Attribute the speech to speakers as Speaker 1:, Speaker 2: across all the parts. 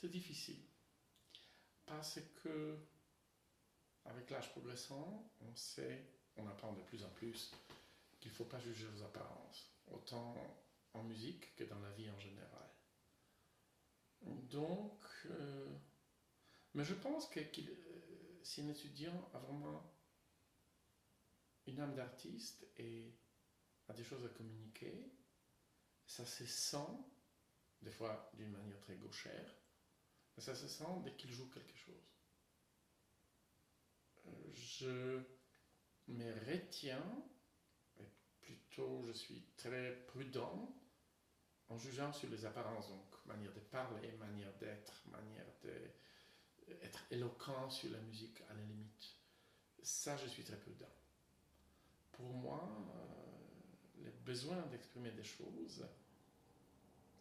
Speaker 1: C'est difficile parce que avec l'âge progressant, on sait, on apprend de plus en plus qu'il ne faut pas juger aux apparences, autant en musique que dans la vie en général. Donc, mais je pense que si un étudiant a vraiment une âme d'artiste et a des choses à communiquer, ça se sent, des fois d'une manière très gauchère, mais ça se sent dès qu'il joue quelque chose. Je me retiens, et plutôt je suis très prudent en jugeant sur les apparences, donc manière de parler, manière d'être, manière d'être éloquent sur la musique à la limite. Ça, je suis très prudent. Pour moi, le besoin d'exprimer des choses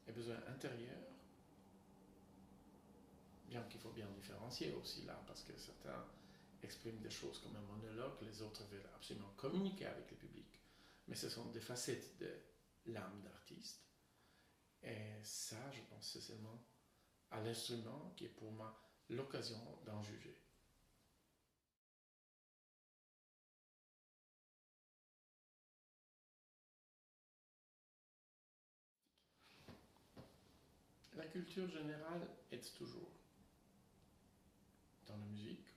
Speaker 1: est besoin intérieur, bien qu'il faut bien différencier aussi là, parce que certains expriment des choses comme un monologue, les autres veulent absolument communiquer avec le public. Mais ce sont des facettes de l'âme d'artiste. Et ça, je pense, c'est seulement à l'instrument qui est pour moi l'occasion d'en juger. La culture générale aide toujours, dans la musique,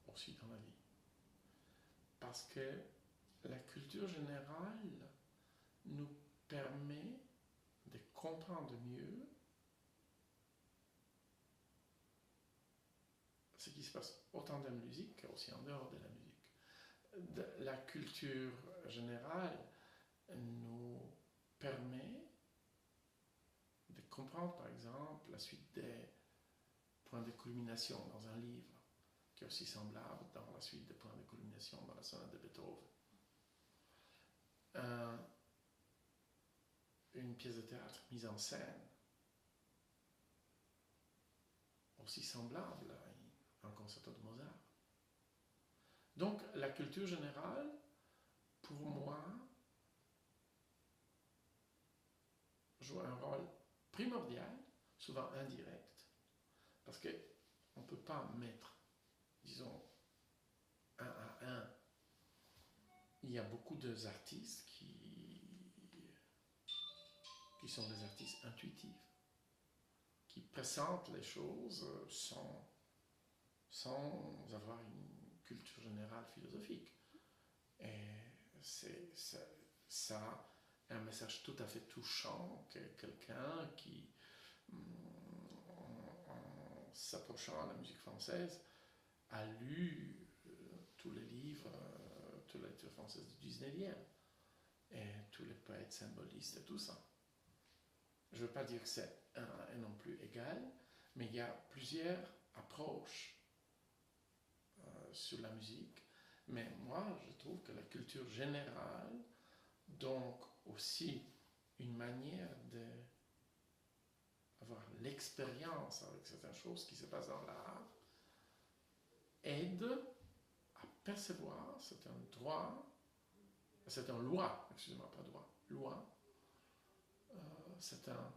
Speaker 1: aussi dans la vie. Parce que la culture générale nous permet de comprendre mieux ce qui se passe autant dans la musique qu'aussi en dehors de la musique. La culture générale nous permet de comprendre, par exemple, la suite des points de culmination dans un livre, qui est aussi semblable dans la suite des points de culmination dans la sonate de Beethoven. Une pièce de théâtre mise en scène, aussi semblable à un concerto de Mozart. Donc la culture générale, pour moi, joue un rôle primordial, souvent indirect, parce qu'on ne peut pas mettre, disons, un à un. Il y a beaucoup d'artistes qui sont des artistes intuitifs, qui pressentent les choses sans avoir une culture générale philosophique. Et ça a un message tout à fait touchant que quelqu'un qui, en s'approchant à la musique française, a lu tous les livres, toute la littérature française du 19e, et tous les poètes symbolistes et tout ça. Je ne veux pas dire que c'est un et non plus égal, mais il y a plusieurs approches sur la musique. Mais moi, je trouve que la culture générale, donc aussi une manière d'avoir l'expérience avec certaines choses qui se passent dans l'art, aide à percevoir certains droits, certaines lois, excusez-moi, pas droit, lois, certaines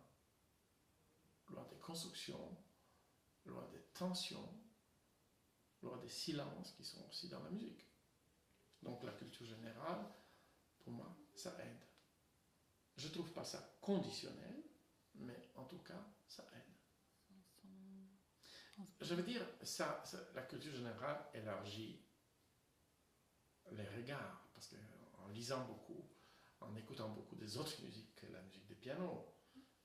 Speaker 1: lois de construction, lois de tension, lois des silences qui sont aussi dans la musique. Donc la culture générale, pour moi, ça aide. Je ne trouve pas ça conditionnel, mais en tout cas, ça aide. Je veux dire, la culture générale élargit les regards, parce qu'en lisant beaucoup, en écoutant beaucoup des autres musiques, la musique des pianos,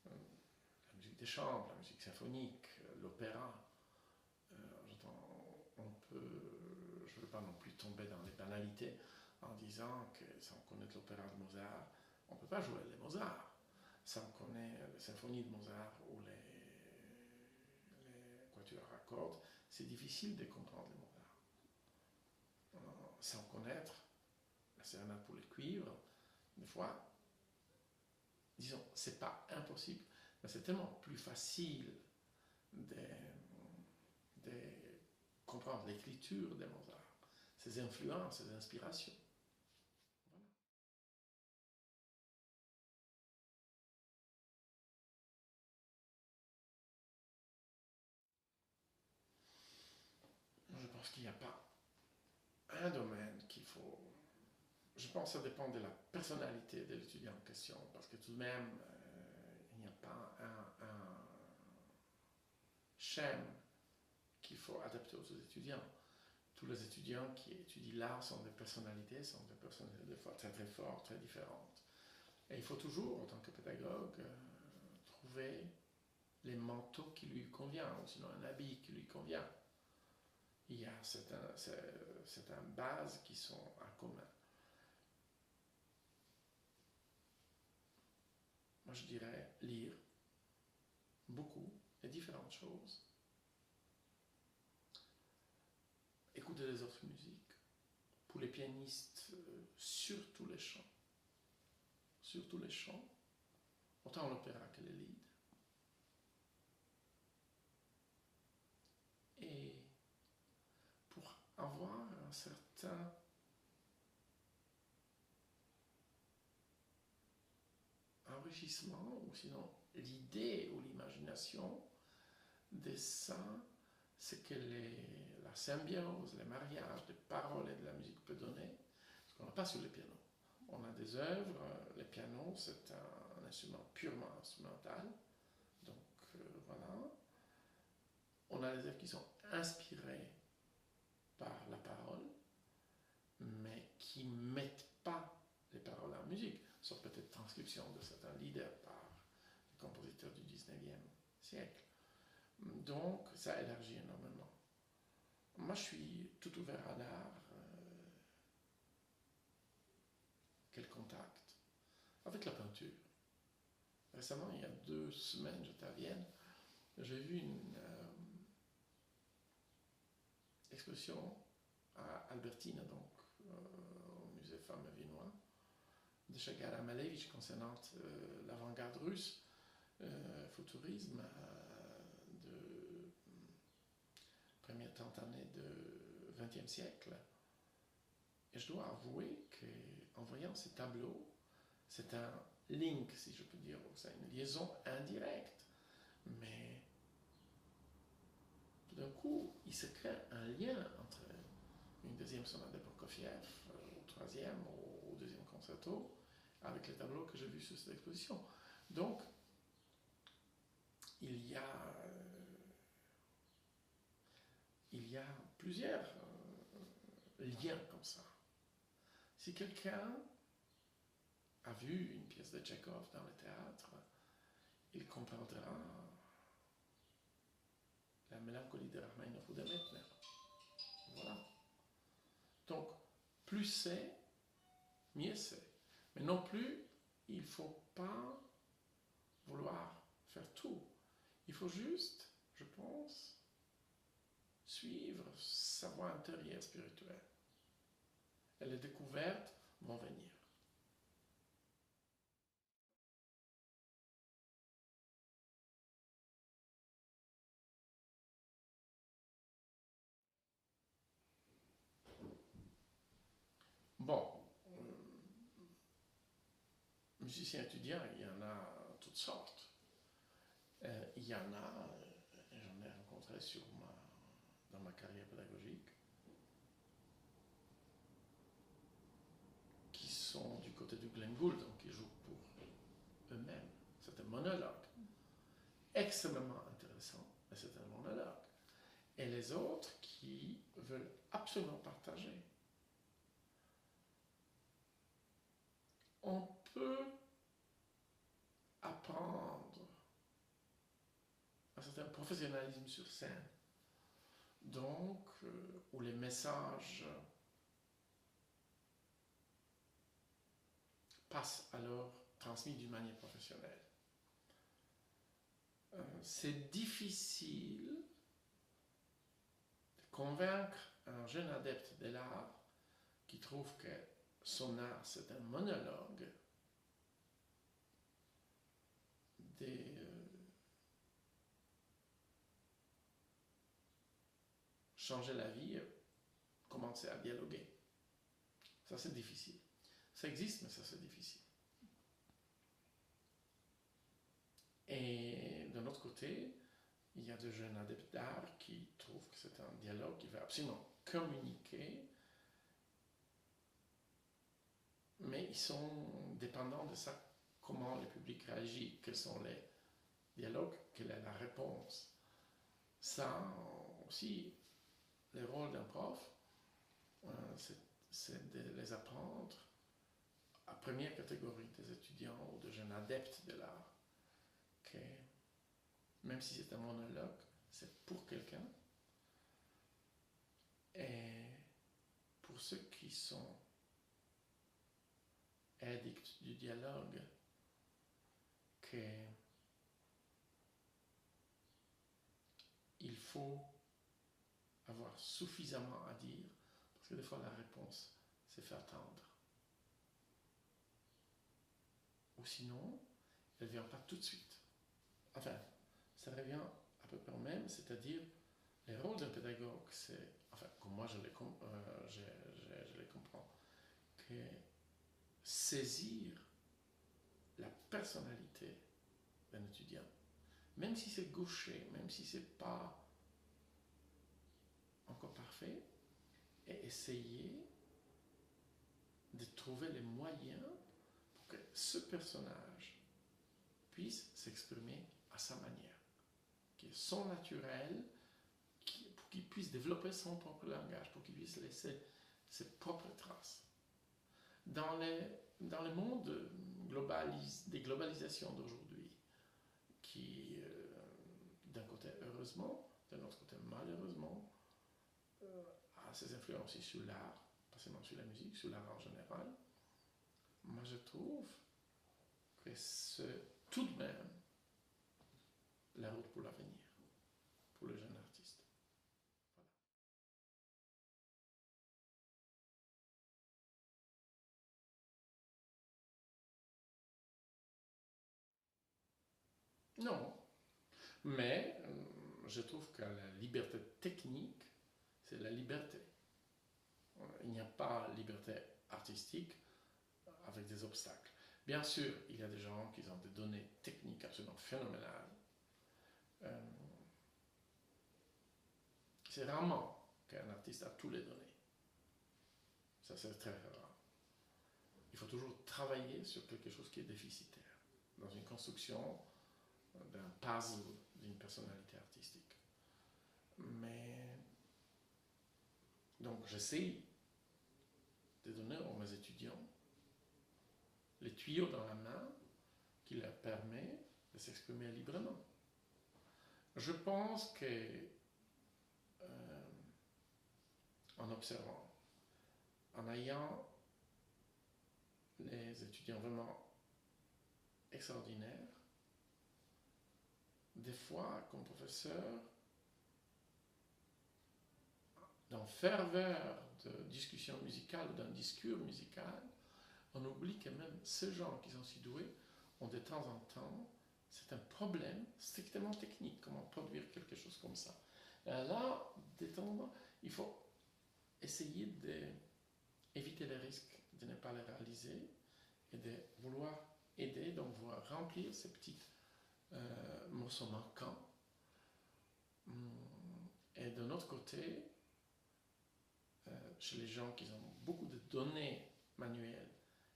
Speaker 1: la musique des chambres, la musique symphonique, l'opéra, je ne veux pas non plus tomber dans les banalités en disant que sans connaître l'opéra de Mozart, on ne peut pas jouer les Mozart. Sans connaître les symphonies de Mozart ou les quatuors à cordes, c'est difficile de comprendre les Mozart. Sans connaître la sérénade pour les cuivres, des fois, disons, c'est pas impossible, mais c'est tellement plus facile de comprendre l'écriture de Mozart, ses influences, ses inspirations. Voilà. pense qu'il n'y a pas un domaine qu'il faut... Je pense que ça dépend de la personnalité de l'étudiant en question, parce que tout de même, il n'y a pas un schème qu'il faut adapter aux étudiants. Tous les étudiants qui étudient l'art sont des personnalités des fois très très fortes, très différentes. Et il faut toujours, en tant que pédagogue, trouver les manteaux qui lui conviennent, ou sinon un habit qui lui convient. Il y a certaines bases qui sont en commun. Moi, je dirais lire beaucoup et différentes choses. Écouter les autres musiques. Pour les pianistes, surtout les chants. Surtout les chants. Autant l'opéra que les lieds. Et pour avoir un certain enrichissement, ou sinon l'idée ou l'imagination de ça, c'est que la symbiose, les mariages des paroles et de la musique peut donner, ce qu'on n'a pas sur le piano. On a des œuvres, le piano c'est un instrument purement instrumental, donc voilà. On a des œuvres qui sont inspirées par la parole, mais qui ne mettent pas les paroles en musique, sauf peut-être transcription de certains leaders par les compositeurs du 19e siècle. Donc, ça élargit énormément. Moi, je suis tout ouvert à l'art. Quel contact avec la peinture. Récemment, il y a 2 semaines, j'étais à Vienne, j'ai vu une exposition à Albertine, donc au musée Femmes Viennois, de Chagall Malevich concernant l'avant-garde russe, futurisme de première trentaine de 20e siècle. Et je dois avouer qu'en voyant ces tableaux, c'est un link, si je peux dire, c'est une liaison indirecte, mais tout d'un coup, il se crée un lien entre une deuxième sonate de Prokofiev, au 3e, au 2e concerto, avec les tableaux que j'ai vus sur cette exposition. Donc, il y a plusieurs liens comme ça. Si quelqu'un a vu une pièce de Tchekhov dans le théâtre, il comprendra la mélancolie de Rachmaninoff ou de Mettner. Voilà. Donc, plus c'est, mieux c'est. Mais non plus, il ne faut pas vouloir faire tout. Il faut juste, je pense, suivre sa voie intérieure spirituelle. Et les découvertes vont venir. Bon, musiciens étudiants, il y en a toutes sortes. Il y en a, j'en ai rencontré dans ma carrière pédagogique, qui sont du côté du Glenn Gould, donc qui jouent pour eux-mêmes. C'est un monologue extrêmement intéressant, mais c'est un monologue. Et les autres qui veulent absolument partager. On peut apprendre un certain professionnalisme sur scène, donc où les messages passent alors transmis d'une manière professionnelle. C'est difficile de convaincre un jeune adepte de l'art qui trouve que son art c'est un monologue de changer la vie, commencer à dialoguer. Ça c'est difficile. Ça existe, mais ça c'est difficile. Et d'un autre côté, il y a de jeunes adeptes d'art qui trouvent que c'est un dialogue qui va absolument communiquer, mais ils sont dépendants de ça, comment le public réagit, quels sont les dialogues, quelle est la réponse. Ça aussi, le rôle d'un prof, c'est de les apprendre à première catégorie des étudiants ou de jeunes adeptes de l'art, que même si c'est un monologue, c'est pour quelqu'un. Et pour ceux qui sont addicts du dialogue, qu'il faut avoir suffisamment à dire, parce que des fois la réponse, c'est faire attendre. Ou sinon, elle ne vient pas tout de suite. Enfin, ça revient à peu près au même, c'est-à-dire, le rôle d'un pédagogue, c'est, enfin, comme moi je les comprends, que saisir la personnalité d'un étudiant, même si c'est gaucher, même si c'est pas encore parfait, et essayer de trouver les moyens pour que ce personnage puisse s'exprimer à sa manière, qui est son naturel, pour qu'il puisse développer son propre langage, pour qu'il puisse laisser ses propres traces. Dans le monde des globalisations d'aujourd'hui, qui, d'un côté heureusement, d'un autre côté malheureusement, a ses influences aussi sur l'art, pas seulement sur la musique, sur l'art en général, moi je trouve que c'est tout de même la route pour l'avenir, pour le jeune artiste. Voilà. Non, mais je trouve que la liberté technique, c'est la liberté. Il n'y a pas liberté artistique avec des obstacles. Bien sûr, il y a des gens qui ont des données techniques absolument phénoménales. C'est rarement qu'un artiste a tous les données. Ça, c'est très rare. Il faut toujours travailler sur quelque chose qui est déficitaire, dans une construction d'un puzzle d'une personnalité artistique. Mais, donc, j'essaie de donner à mes étudiants les tuyaux dans la main qui leur permet de s'exprimer librement. Je pense que en observant, en ayant les étudiants vraiment extraordinaires, des fois, comme professeur, dans ferveur de discussion musicale ou d'un discours musical, on oublie que même ces gens qui sont si doués ont de temps en temps, c'est un problème strictement technique, comment produire quelque chose comme ça. Et là, il faut essayer d'éviter les risques de ne pas les réaliser et de vouloir aider, donc vouloir remplir ces petits morceaux manquants. Et d'un autre côté, chez les gens qui ont beaucoup de données manuelles,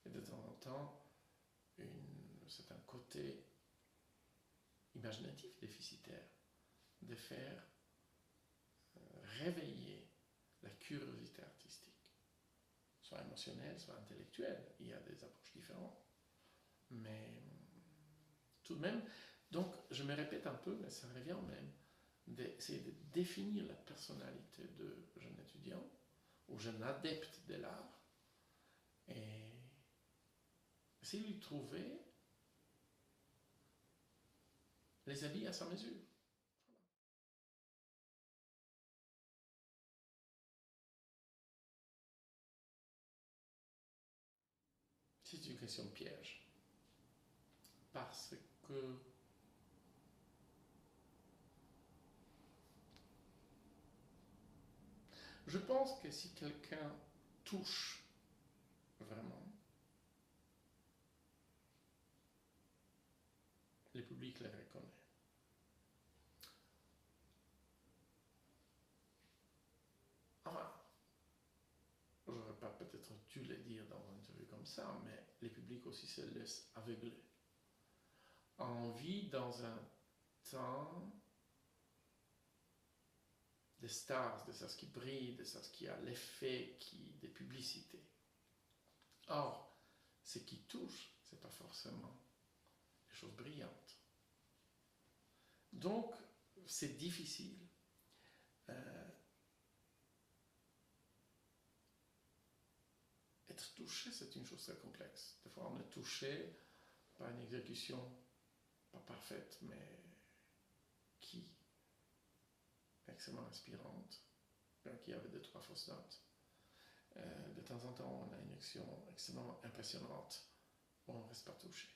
Speaker 1: et de temps en temps, c'est un côté imaginatif déficitaire, de faire réveiller la curiosité artistique, soit émotionnelle, soit intellectuelle. Il y a des approches différentes. Mais tout de même, donc je me répète un peu, mais ça revient au même, d'essayer de définir la personnalité de jeune étudiant ou jeune adepte de l'art et essayer de lui trouver les habits à sa mesure. C'est une question piège. Parce que je pense que si quelqu'un touche vraiment, le public le reconnaît. dû le dire dans une interview comme ça, mais les publics aussi se laissent aveugler. On vit dans un temps des stars, de ça ce qui brille, de ça ce qui a l'effet des publicités. Or, ce qui touche, ce n'est pas forcément les choses brillantes. Donc, c'est difficile. Être touché, c'est une chose très complexe. Des fois, on est touché par une exécution pas parfaite, mais qui est extrêmement inspirante, qui avait 2-3 fausses notes. De temps en temps, on a une action extrêmement impressionnante, on ne reste pas touché.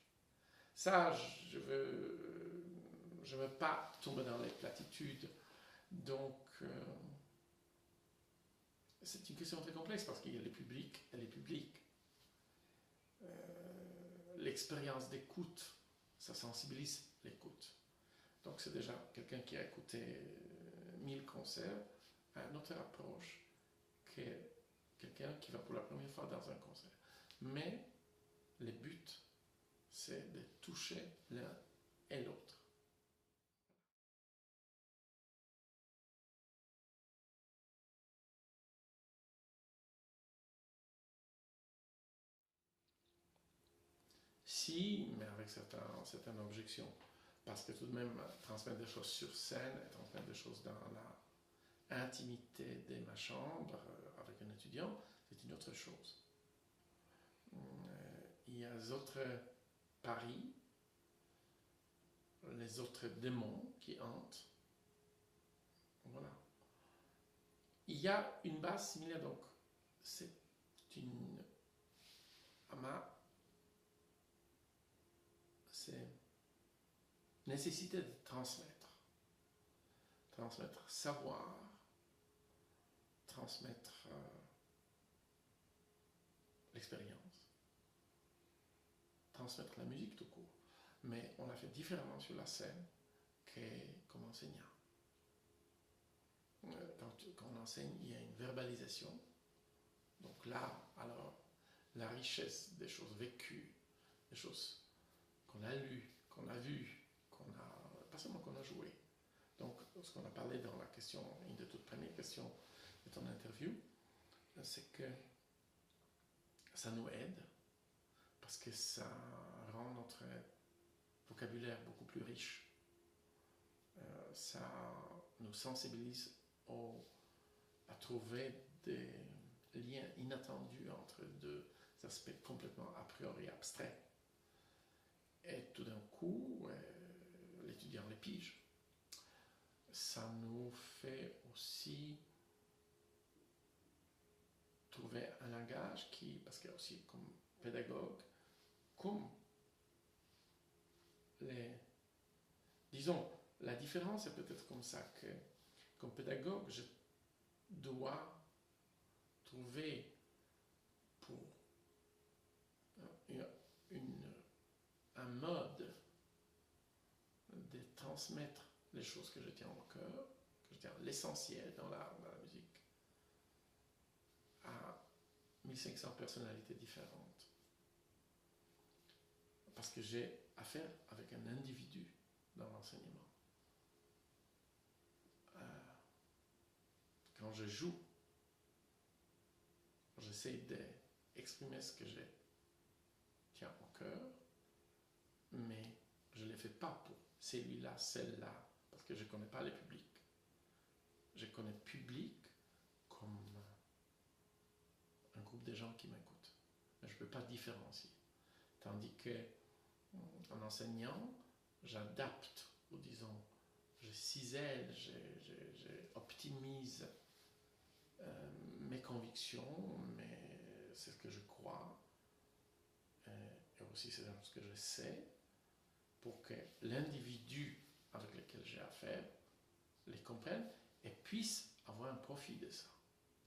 Speaker 1: Ça, je veux pas tomber dans les platitudes, donc c'est une question très complexe parce qu'il y a les publics et les publics. L'expérience d'écoute, ça sensibilise l'écoute. Donc c'est déjà quelqu'un qui a écouté 1000 concerts à une autre approche que quelqu'un qui va pour la première fois dans un concert. Mais le but, c'est de toucher l'un et l'autre. Si, mais avec certaines objections. Parce que tout de même, transmettre des choses sur scène et transmettre des choses dans l'intimité de ma chambre avec un étudiant, c'est une autre chose. Il y a les autres paris, les autres démons qui hantent. Voilà. Il y a une base similaire, donc c'est une... c'est nécessité de transmettre savoir, transmettre l'expérience, transmettre la musique tout court. Mais on a fait différemment sur la scène comme enseignant. Quand on enseigne, il y a une verbalisation. Donc là, alors, la richesse des choses vécues, des choses qu'on a lues, qu'on a vues, pas seulement qu'on a joué. Donc, ce qu'on a parlé dans la question, une des toutes premières questions de ton interview, c'est que ça nous aide parce que ça rend notre vocabulaire beaucoup plus riche. Ça nous sensibilise à trouver des liens inattendus entre deux aspects complètement a priori abstraits. Et tout d'un coup, l'étudiant les pige. Ça nous fait aussi trouver un langage qui, parce qu'il y a aussi comme pédagogue, comme disons, la différence est peut-être comme ça que, comme pédagogue, je dois trouver pour un mode de transmettre les choses que je tiens au cœur, que je tiens l'essentiel dans l'art, dans la musique, à 1500 personnalités différentes. Parce que j'ai affaire avec un individu dans l'enseignement. Quand je joue, j'essaie d'exprimer ce que je tiens au cœur, mais je ne les fais pas pour celui-là, celle-là, parce que je ne connais pas les publics. Je connais le public comme un groupe de gens qui m'écoutent. Mais je ne peux pas différencier. Tandis que en enseignant, j'adapte, ou disons, je cisèle, j'optimise mes convictions, mais c'est ce que je crois, et aussi c'est ce que je sais, pour que l'individu avec lequel j'ai affaire les comprenne et puisse avoir un profit de ça.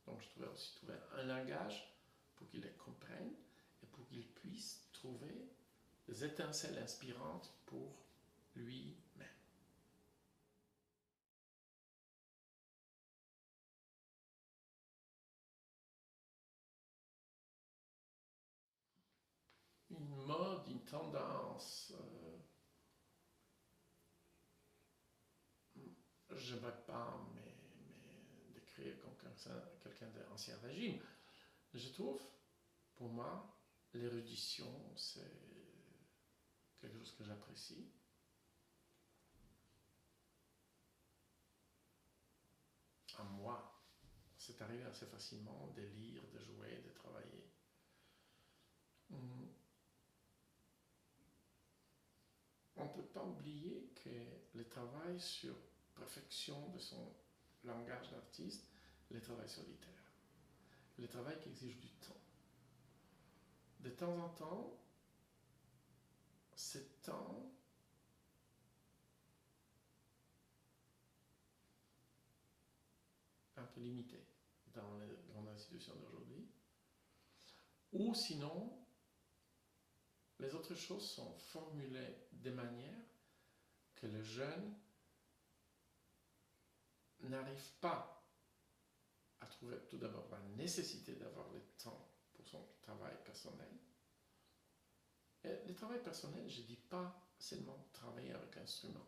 Speaker 1: Donc je devrais aussi trouver un langage pour qu'il les comprenne et pour qu'il puisse trouver des étincelles inspirantes pour lui-même. tendance, je ne vais pas décrire comme quelqu'un d'ancien régime. Je trouve, pour moi, l'érudition, c'est quelque chose que j'apprécie. À moi, c'est arrivé assez facilement de lire, de jouer, de travailler. On ne peut pas oublier que le travail sur perfection de son langage d'artiste, le travail solitaire, le travail qui exige du temps. De temps en temps, ce temps un peu limité dans les grandes institutions d'aujourd'hui, ou sinon, les autres choses sont formulées de manière que le jeune n'arrive pas à trouver tout d'abord la nécessité d'avoir le temps pour son travail personnel. Et le travail personnel, je ne dis pas seulement travailler avec un instrument.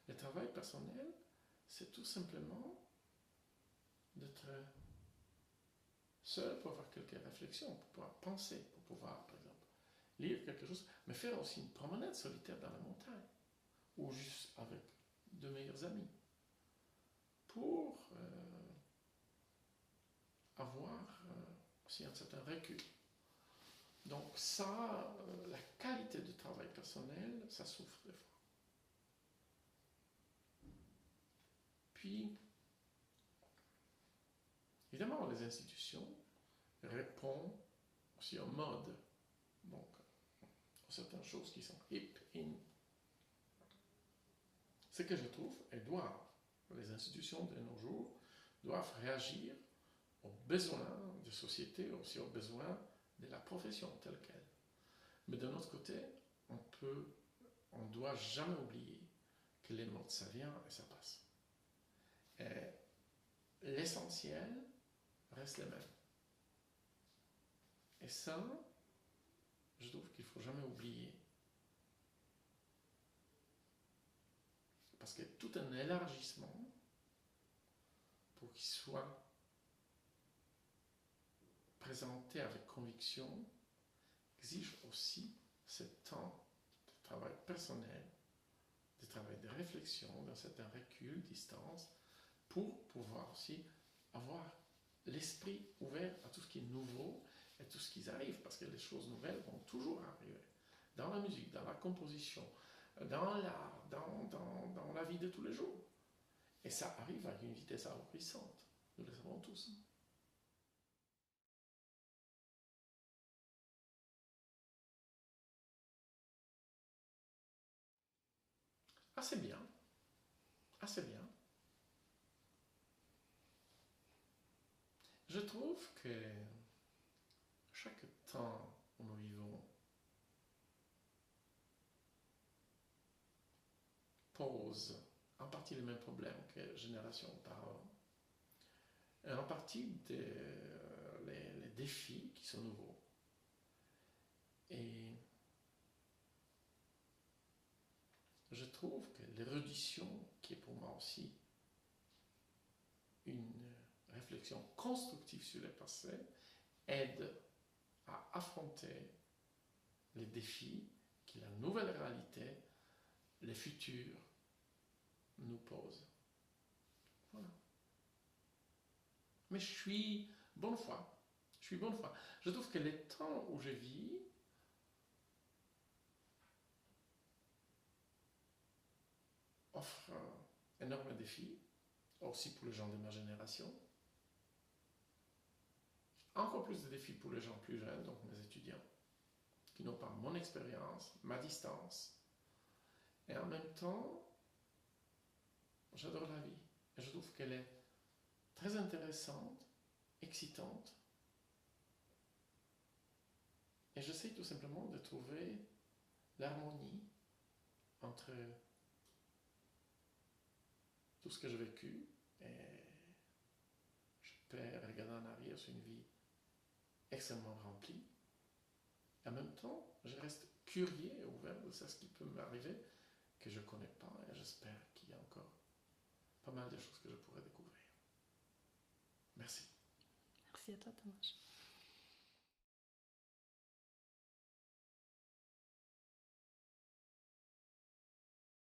Speaker 1: Le travail personnel, c'est tout simplement d'être seul pour avoir quelques réflexions, pour pouvoir penser, pour pouvoir, par exemple, lire quelque chose, mais faire aussi une promenade solitaire dans la montagne, ou juste avec deux meilleurs amis, pour avoir aussi un certain recul. Donc ça, la qualité du travail personnel, ça souffre des fois. Puis, évidemment, les institutions répondent aussi au mode, donc à certaines choses qui sont hip, in. Ce que je trouve, elles doivent, les institutions de nos jours, doivent réagir aux besoins de société, aussi aux besoins de la profession telle qu'elle. Mais d'un autre côté, on ne doit jamais oublier que les modes, ça vient et ça passe. Et l'essentiel reste le même. Et ça, je trouve qu'il ne faut jamais oublier. Parce que tout un élargissement, pour qu'il soit présenté avec conviction, exige aussi ce temps de travail personnel, de travail de réflexion, d'un certain recul, distance, pour pouvoir aussi avoir l'esprit ouvert à tout ce qui est nouveau et tout ce qui arrive, parce que les choses nouvelles vont toujours arriver. Dans la musique, dans la composition, dans l'art, dans la vie de tous les jours. Et ça arrive à une vitesse ahurissante. Nous le savons tous. Assez bien. Assez bien. Je trouve que chaque temps où nous vivons pose en partie les mêmes problèmes que génération auparavant, et en partie les défis qui sont nouveaux. Et je trouve que l'érudition, qui est pour moi aussi une réflexion constructive sur le passé, aide à affronter les défis que la nouvelle réalité, le futur, nous pose. Voilà. Mais je suis bonne foi. Je suis bonne foi. Je trouve que les temps où je vis offrent un énorme défi, aussi pour les gens de ma génération. Encore plus de défis pour les gens plus jeunes, donc mes étudiants, qui n'ont pas mon expérience, ma distance. Et en même temps, j'adore la vie. Et je trouve qu'elle est très intéressante, excitante. Et j'essaie tout simplement de trouver l'harmonie entre tout ce que j'ai vécu et je peux regarder en arrière sur une vie extrêmement remplie Et en même temps, je reste curieux et ouvert de ce qui peut m'arriver, que je ne connais pas, et j'espère qu'il y a encore pas mal de choses que je pourrais découvrir. Merci.
Speaker 2: Merci à toi, Thomas.